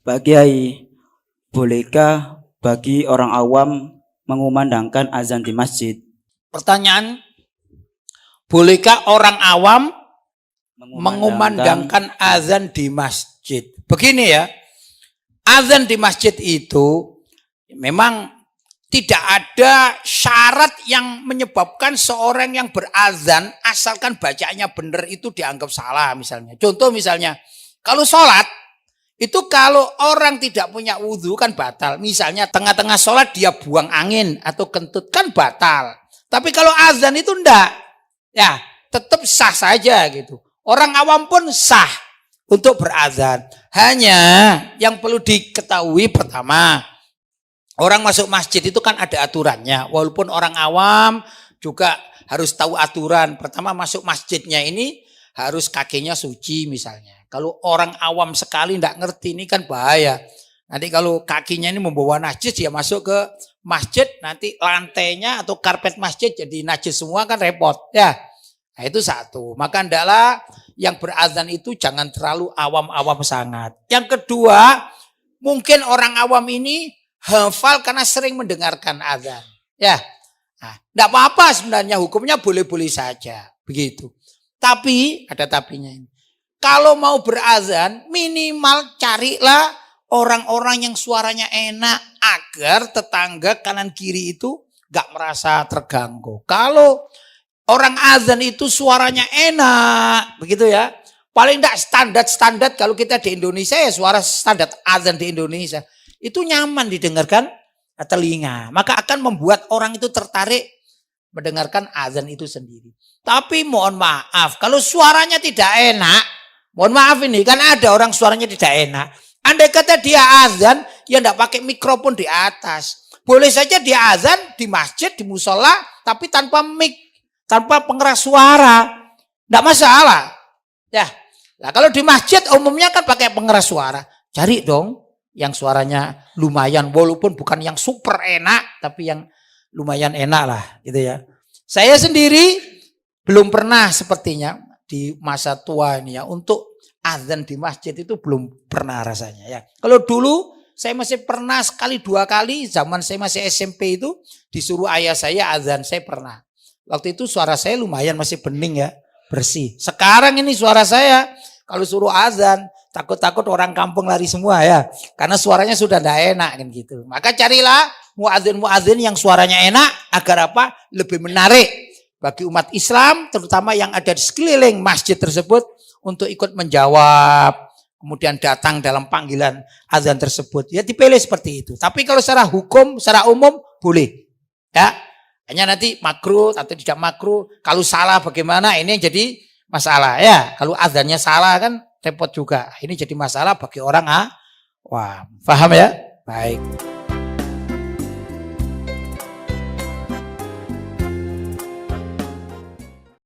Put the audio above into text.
Pak Kiai, bolehkah bagi orang awam mengumandangkan azan di masjid? Pertanyaan, bolehkah orang awam mengumandangkan azan di masjid? Begini ya, azan di masjid itu memang tidak ada syarat yang menyebabkan seorang yang berazan asalkan bacaannya benar itu dianggap salah misalnya. Contoh misalnya, kalau sholat, itu kalau orang tidak punya wudhu kan batal. Misalnya tengah-tengah sholat dia buang angin atau kentut kan batal. Tapi kalau azan itu enggak. Ya tetap sah saja gitu. Orang awam pun sah untuk berazan. Hanya yang perlu diketahui pertama, orang masuk masjid itu kan ada aturannya. Walaupun orang awam juga harus tahu aturan. Pertama masuk masjidnya ini harus kakinya suci misalnya. Kalau orang awam sekali tidak ngerti ini kan bahaya. Nanti kalau kakinya ini membawa najis ya masuk ke masjid, nanti lantainya atau karpet masjid jadi najis semua kan repot ya. Nah itu satu. Maka hendaklah yang berazan itu jangan terlalu awam-awam sangat. Yang kedua, mungkin orang awam ini hafal karena sering mendengarkan azan. Ya, nah, tidak apa-apa sebenarnya, hukumnya boleh-boleh saja begitu. Tapi ada tapinya ini. Kalau mau berazan minimal carilah orang-orang yang suaranya enak agar tetangga kanan kiri itu gak merasa terganggu. Kalau orang azan itu suaranya enak begitu ya, paling tidak standar kalau kita di Indonesia ya suara standar azan di Indonesia itu nyaman didengarkan telinga, maka akan membuat orang itu tertarik mendengarkan azan itu sendiri. Tapi mohon maaf, kalau suaranya tidak enak, mohon maaf ini kan ada orang suaranya tidak enak. Andai kata dia azan, ya tidak pakai mikrofon di atas. Boleh saja dia azan di masjid, di musola, tapi tanpa mic, tanpa pengeras suara, tidak masalah. Ya, nah kalau di masjid umumnya kan pakai pengeras suara. Cari dong yang suaranya lumayan, walaupun bukan yang super enak, tapi yang lumayan enak lah, gitu ya. Saya sendiri belum pernah sepertinya di masa tua ini ya untuk azan di masjid itu belum pernah rasanya ya. Kalau dulu saya masih pernah sekali dua kali zaman saya masih SMP itu disuruh ayah saya azan, saya pernah. Waktu itu suara saya lumayan masih bening ya, bersih. Sekarang ini suara saya kalau suruh azan takut-takut orang kampung lari semua ya, karena suaranya sudah tidak enak kan gitu. Maka carilah muadzin yang suaranya enak agar apa? Lebih menarik bagi umat Islam, terutama yang ada di sekeliling masjid tersebut untuk ikut menjawab, kemudian datang dalam panggilan azan tersebut. Ya dipilih seperti itu. Tapi kalau secara hukum, secara umum boleh. Ya, hanya nanti makruh atau tidak makruh. Kalau salah bagaimana? Ini yang jadi masalah ya. Kalau azannya salah kan repot juga. Ini jadi masalah bagi orang awam. Paham ya? Baik.